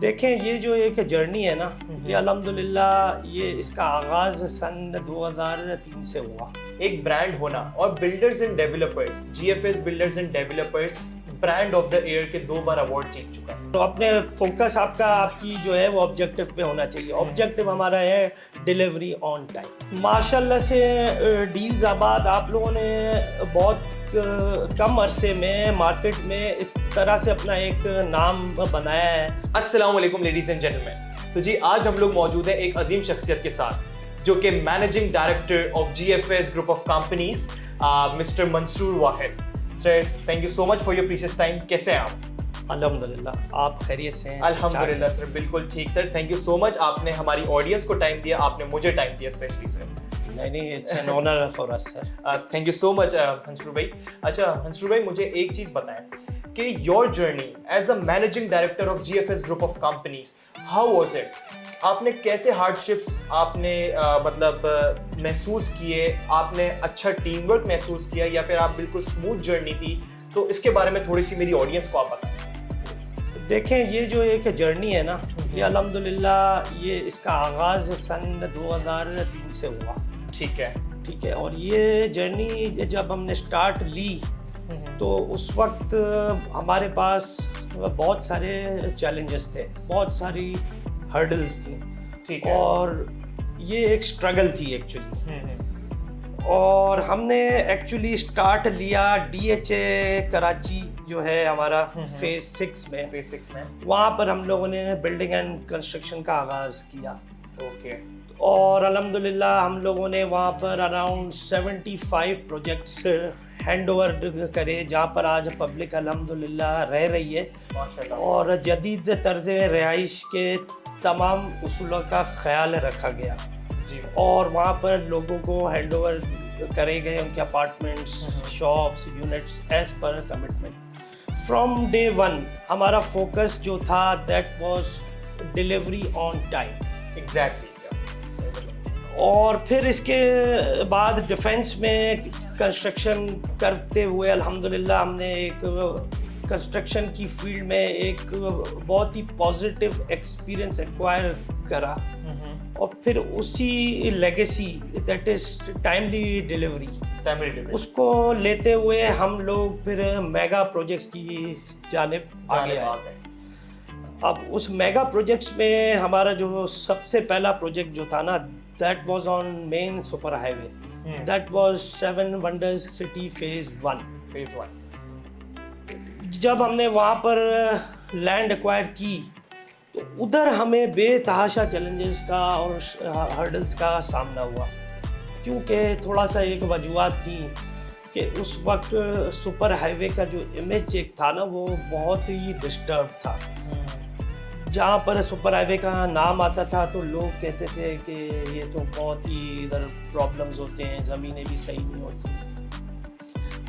دیکھیں یہ جو ایک جرنی ہے نا، یہ الحمدللہ یہ اس کا آغاز سن 2003 سے ہوا. ایک برانڈ ہونا اور builders and developers, G F S builders and developers brand of the year کے 2 بار ایوارڈ جیت چکا ہے. تو اپنے فوکس آپ کی جو ہے وہ آبجیکٹو پہ ہونا چاہیے. آبجیکٹو ہمارا ہے ڈیلیوری آن ٹائم. ماشاءاللہ سے ڈیلز آباد آپ لوگوں نے بہت کم عرصے میں مارکیٹ میں اس طرح سے اپنا ایک نام بنایا ہے. السلام علیکم لیڈیز اینڈ جینٹلمین. تو جی آج ہم لوگ موجود ہیں ایک عظیم شخصیت کے ساتھ جو کہ managing director of G F S group of companies mister Mansoor Wahid. Sir thank you so much for your precious time. کیسے ہیں آپ؟ الحمدللہ آپ خیریت سے ہیں؟ الحمدللہ سر بالکل ٹھیک. سر تھینک یو سو مچ، آپ نے ہماری آڈینس کو ٹائم دیا، آپ نے مجھے ٹائم دیا اسپیشلی سر. نہیں it's an honour for us sir. Thank you so much Mansoor بھائی. اچھا منصور بھائی مجھے ایک چیز بتائیں کہ your journey as a managing director of G F S group of companies, how was it? آپ نے کیسے ہارڈ شپس آپ نے مطلب محسوس کیے؟ آپ نے اچھا ٹیم ورک محسوس کیا یا پھر آپ بالکل اسموتھ جرنی تھی؟ تو اس کے بارے میں تھوڑی سی میری آڈینس کو آپ بتائیں. دیکھیں یہ جو ایک جرنی ہے نا، یہ الحمدللہ یہ اس کا آغاز سن 2003 سے ہوا. ٹھیک ہے. اور یہ جرنی جب ہم نے سٹارٹ لی تو اس وقت ہمارے پاس بہت سارے چیلنجز تھے، بہت ساری ہرڈلز تھیں. ٹھیک ہے. اور یہ ایک اسٹرگل تھی ایکچولی. اور ہم نے ایکچولی سٹارٹ لیا ڈی ایچ اے کراچی جو ہے ہمارا فیز 6 میں. وہاں پر ہم لوگوں نے بلڈنگ اینڈ کنسٹرکشن کا آغاز کیا. اوکے. اور الحمدللہ ہم لوگوں نے وہاں پر اراؤنڈ 75 پروجیکٹس ہینڈ اوور کرے، جہاں پر آج پبلک الحمدللہ رہ رہی ہے. ماشاءاللہ. اور جدید طرز رہائش کے تمام اصولوں کا خیال رکھا گیا. جی. اور وہاں پر لوگوں کو ہینڈ اوور کرے گئے ان کے apartments, shops, units as per commitment. From day 1 ہمارا فوکس جو تھا that was delivery on time. Exactly. اور پھر اس کے بعد ڈیفینس میں کنسٹرکشن کرتے ہوئے الحمدللہ ہم نے ایک کنسٹرکشن کی فیلڈ میں ایک بہت ہی پازیٹیو ایکسپیرئنس ایکوائر کرا. اور پھر اسی legacy that is timely delivery, اس کو لیتے ہوئے ہم لوگ پھر میگا پروجیکٹس کی جانب آگے آئے. اب اس میگا پروجیکٹس میں ہمارا جو سب سے پہلا پروجیکٹ جو تھا نا that was on main super highway. That was 7 wonders city phase 1. جب ہم نے وہاں پر لینڈ ایکوائر کی تو ادھر ہمیں بے تحاشا چیلنجز کا اور ہرڈلز کا سامنا ہوا، کیونکہ تھوڑا سا ایک وجوہات تھیں کہ اس وقت سپر ہائی وے کا جو امیج ایک تھا نا وہ بہت ہی ڈسٹرب تھا. جہاں پر سپر ہائی وے کا نام آتا تھا تو لوگ کہتے تھے کہ یہ تو بہت ہی ادھر پرابلمز ہوتے ہیں، زمینیں بھی صحیح نہیں ہوتی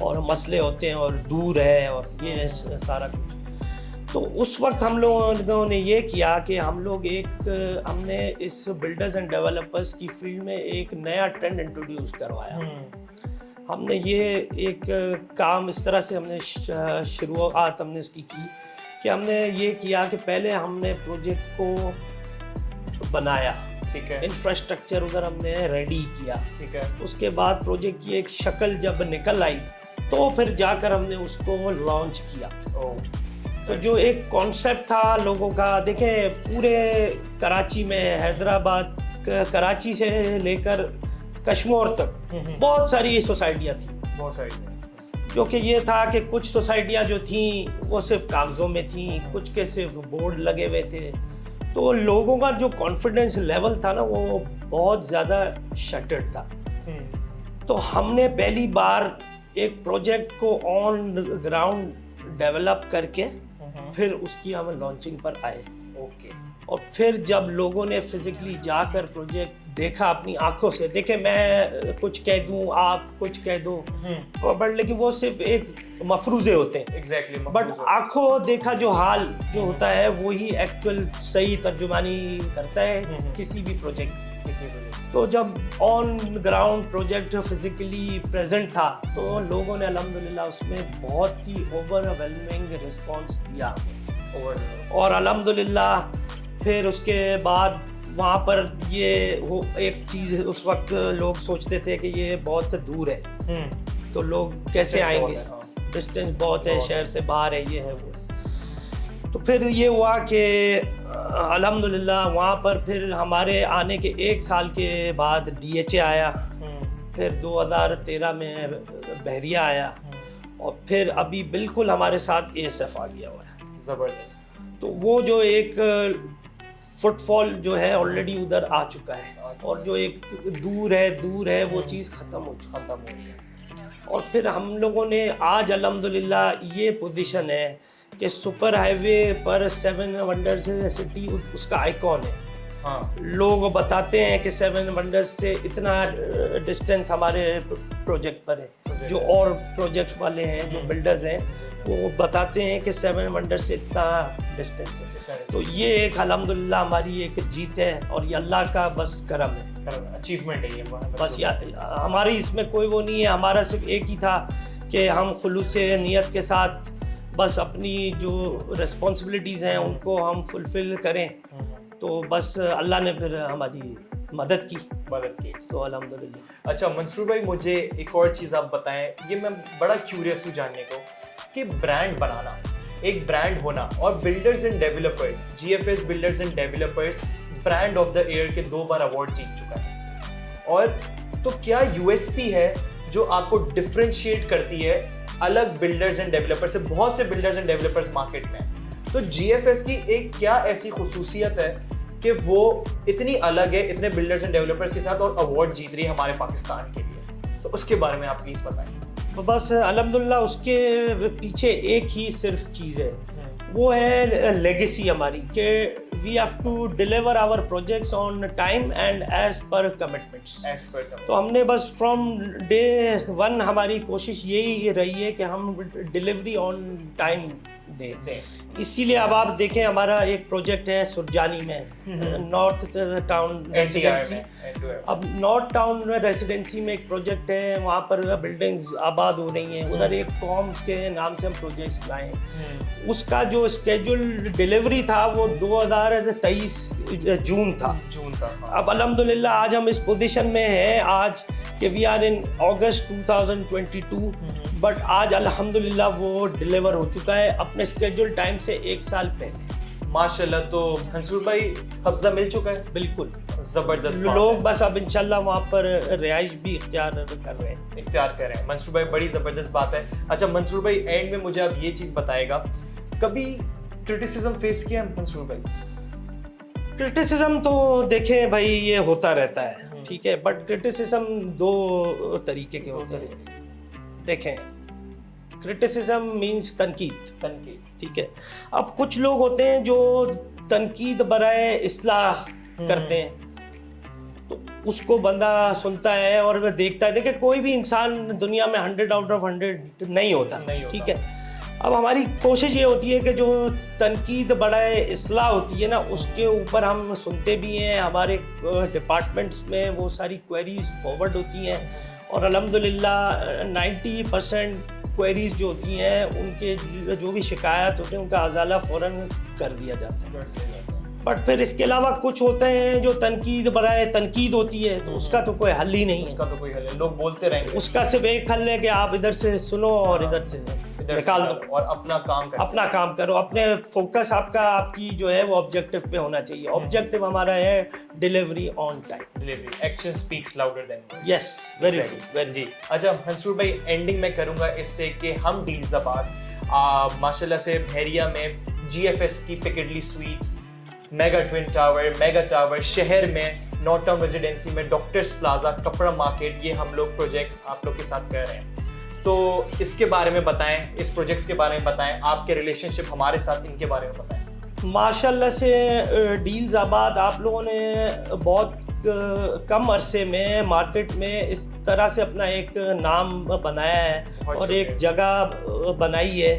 اور مسئلے ہوتے ہیں اور دور ہے اور یہ سارا کچھ. تو اس وقت ہم لوگوں نے یہ کیا کہ ہم نے اس بلڈرز اینڈ ڈیولپرز کی فیلڈ میں ایک نیا ٹرینڈ انٹروڈیوس کروایا. ہم نے یہ ایک کام اس طرح سے ہم نے شروعات ہم نے اس کی کہ ہم نے یہ کیا کہ پہلے ہم نے پروجیکٹ کو بنایا. ٹھیک ہے. انفراسٹرکچر ادھر ہم نے ریڈی کیا. ٹھیک ہے. اس کے بعد پروجیکٹ کی ایک شکل جب نکل آئی تو پھر جا کر ہم نے اس کو لانچ کیا. تو جو ایک کانسیپٹ تھا لوگوں کا، دیکھیں پورے کراچی میں، حیدرآباد کراچی سے لے کر کشمور تک بہت ساری سوسائٹیاں تھیں. جو کہ یہ تھا کہ کچھ سوسائٹیاں جو تھیں وہ صرف کاغذوں میں تھیں، کچھ کے صرف بورڈ لگے ہوئے تھے. تو لوگوں کا جو کانفیڈنس لیول تھا نا وہ بہت زیادہ شٹرڈ تھا. تو ہم نے پہلی بار ایک پروجیکٹ کو آن گراؤنڈ ڈیولپ کر کے پھر اس کی ہم لانچنگ پر آئے. اوکے. اور پھر جب لوگوں نے فزیکلی جا کر پروجیکٹ دیکھا اپنی آنکھوں سے، دیکھیں میں کچھ کہہ دوں آپ کچھ کہہ دو بٹ لیکن وہ صرف ایک مفروضے ہوتے ہیں. ایگزیکٹلی. بٹ آنکھوں دیکھا جو حال جو ہوتا ہے وہی ایکچوئل صحیح ترجمانی کرتا ہے کسی بھی پروجیکٹ. تو جب on ground project physically present تھا تو لوگوں نے الحمدللہ اس میں بہت ہی اوور ویلمنگ رسپانس دیا. اور الحمدللہ پھر اس کے بعد وہاں پر یہ وہ ایک چیز اس وقت لوگ سوچتے تھے کہ یہ بہت دور ہے تو لوگ کیسے آئیں گے, ڈسٹینس بہت ہے, شہر سے باہر ہے, یہ ہے وہ. تو پھر یہ ہوا کہ الحمدللہ وہاں پر پھر ہمارے آنے کے 1 سال کے بعد DHA آیا, پھر 2013 میں بحریہ آیا, اور پھر ابھی بالکل ہمارے ساتھ ASF آ گیا ہوا ہے. زبردست. تو وہ جو ایک فٹ فال جو ہے آلریڈی ادھر آ چکا ہے, اور جو ایک دور ہے وہ چیز ختم ہو رہی ہے. اور پھر ہم لوگوں نے آج الحمدللہ یہ پوزیشن ہے کہ سپر ہائی وے پر 7 ونڈرز سٹی اس کا آئیکن ہے. لوگ بتاتے ہیں کہ 7 ونڈرز سے اتنا ڈسٹینس ہمارے پروجیکٹ پر ہے. جو اور پروجیکٹ والے ہیں, جو بلڈرز ہیں, وہ بتاتے ہیں کہ 7 ونڈرز سے اتنا ڈسٹینس ہے. تو یہ ایک الحمدللہ ہماری ایک جیت ہے, اور یہ اللہ کا بس کرم ہے, اچیومنٹ ہے یہ. بس ہماری اس میں کوئی وہ نہیں ہے. ہمارا صرف ایک ہی تھا کہ ہم خلوص نیت کے ساتھ بس اپنی جو ریسپانسبلٹیز ہیں ان کو ہم فلفل کریں, تو بس اللہ نے پھر ہماری مدد کی. تو الحمدللہ. اچھا منصور بھائی, مجھے ایک اور چیز آپ بتائیں, یہ میں بڑا کیوریس ہوں جاننے کو کہ برانڈ بنانا, ایک برانڈ ہونا, اور builders and developers, GFS builders and developers brand of the year کے 2 بار ایوارڈ جیت چکا ہے. اور تو کیا USP ہے جو آپ کو ڈفرینشیٹ کرتی ہے الگ بلڈرز اینڈ ڈیولپر سے؟ بہت سے بلڈرز اینڈ ڈیولپرز مارکیٹ میں, تو GFS کی ایک کیا ایسی خصوصیت ہے کہ وہ اتنی الگ ہے اتنے بلڈرز اینڈ ڈیولپرز کے ساتھ, اور ایوارڈ جیت رہی ہے ہمارے پاکستان کے لیے؟ تو اس کے بارے میں آپ پلیز بتائیں. بس الحمدللہ اس کے پیچھے ایک ہی صرف چیز ہے, وہ ہے لیگیسی ہماری, کہ we have to deliver our projects on time and as per commitments. تو ہم نے بس فرام day 1 ہماری کوشش یہی رہی ہے کہ ہم ڈیلیوری آن ٹائم دیں. اسی لیے اب آپ دیکھیں ہمارا ایک پروجیکٹ ہے سرجانی میں, نارتھ ٹاؤن ریزیڈنسی. اب نارتھ ٹاؤن ریزیڈنسی میں ایک پروجیکٹ ہے, وہاں پر بلڈنگز آباد ہو رہی ہیں, ادھر ایک فارمز کے نام سے ہم پروجیکٹس لائے ہیں. اس کا جو اسکیجول ڈیلیوری تھا وہ 2023 جون تھا. اب الحمدللہ آج ہم اس پوزیشن میں ہیں آج کہ we are in August 2022, but آج الحمدللہ وہ ڈیلیور ہو چکا ہے اپنے اسکیجول ٹائم سے 1 سال پہلے. ماشاءاللہ. تو منصور بھائی قبضہ مل چکا ہے؟ بالکل زبردست. لوگ بس اب انشاءاللہ وہاں پر رہائش بھی اختیار کر رہے ہیں. منصور بھائی بڑی زبردست بات ہے. اچھا منصور بھائی, اینڈ میں مجھے اب یہ چیز بتائے گا, کبھی کرٹیسزم فیس کیا ہے منصور بھائی؟ کرٹیسزم تو دیکھیں بھائی یہ ہوتا رہتا ہے, ٹھیک ہے, بٹ کرٹیسزم 2 طریقے کے ہوتے ہیں. دیکھیں کرٹیسزم مینس تنقید, ٹھیک ہے. اب کچھ لوگ ہوتے ہیں جو تنقید برائے اصلاح کرتے ہیں, تو اس کو بندہ سنتا ہے اور دیکھتا ہے. دیکھیں کوئی بھی انسان دنیا میں 100 آؤٹ آف 100 نہیں ہوتا, ٹھیک ہے. اب ہماری کوشش یہ ہوتی ہے کہ جو تنقید برائے اصلاح ہوتی ہے نا, اس کے اوپر ہم سنتے بھی ہیں. ہمارے ڈپارٹمنٹس میں وہ ساری کوئریز فارورڈ ہوتی ہیں, اور الحمدللہ 90% کوئریز جو ہوتی ہیں ان کے جو بھی شکایات ہوتے ہیں ان کا ازالہ فوراً کر دیا جاتا ہے. بٹ پھر اس کے علاوہ کچھ ہوتے ہیں جو تنقید برائے تنقید ہوتی ہے, تو اس کا تو کوئی حل ہی نہیں ہے. اس کا تو کوئی حل نہیں, لوگ بولتے رہیں گے. اس کا صرف ایک حل ہے کہ آپ ادھر سے سنو اور ادھر سے نکال دو, اور اپنا کام کرو. اپنے فوکس آپ کی جو ہے وہ آبجیکٹو پہ ہونا چاہیے. آبجیکٹو ہمارا ہے delivery on time. Action speaks louder than words. Yes, very good. جی اچھا منصور بھائی, اینڈنگ میں کروں گا اس سے کہ ہم ڈیلز آباد ماشاءاللہ سے بحریہ میں GFS کی Piccadilly suites, mega twin tower, mega tower, شہر میں نارتھ ٹاؤن ریزیڈنسی میں ڈاکٹرز پلازا, کپڑا مارکیٹ, یہ ہم لوگ پروجیکٹس آپ لوگ کے ساتھ کر رہے ہیں. تو اس کے بارے میں بتائیں, اس پروجیکٹس کے بارے میں بتائیں, آپ کے ریلیشن شپ ہمارے ساتھ ان کے بارے میں بتائیں. ماشاءاللہ سے ڈیلز آباد آپ لوگوں نے بہت کم عرصے میں مارکیٹ میں اس طرح سے اپنا ایک نام بنایا ہے اور ایک جگہ بنائی ہے,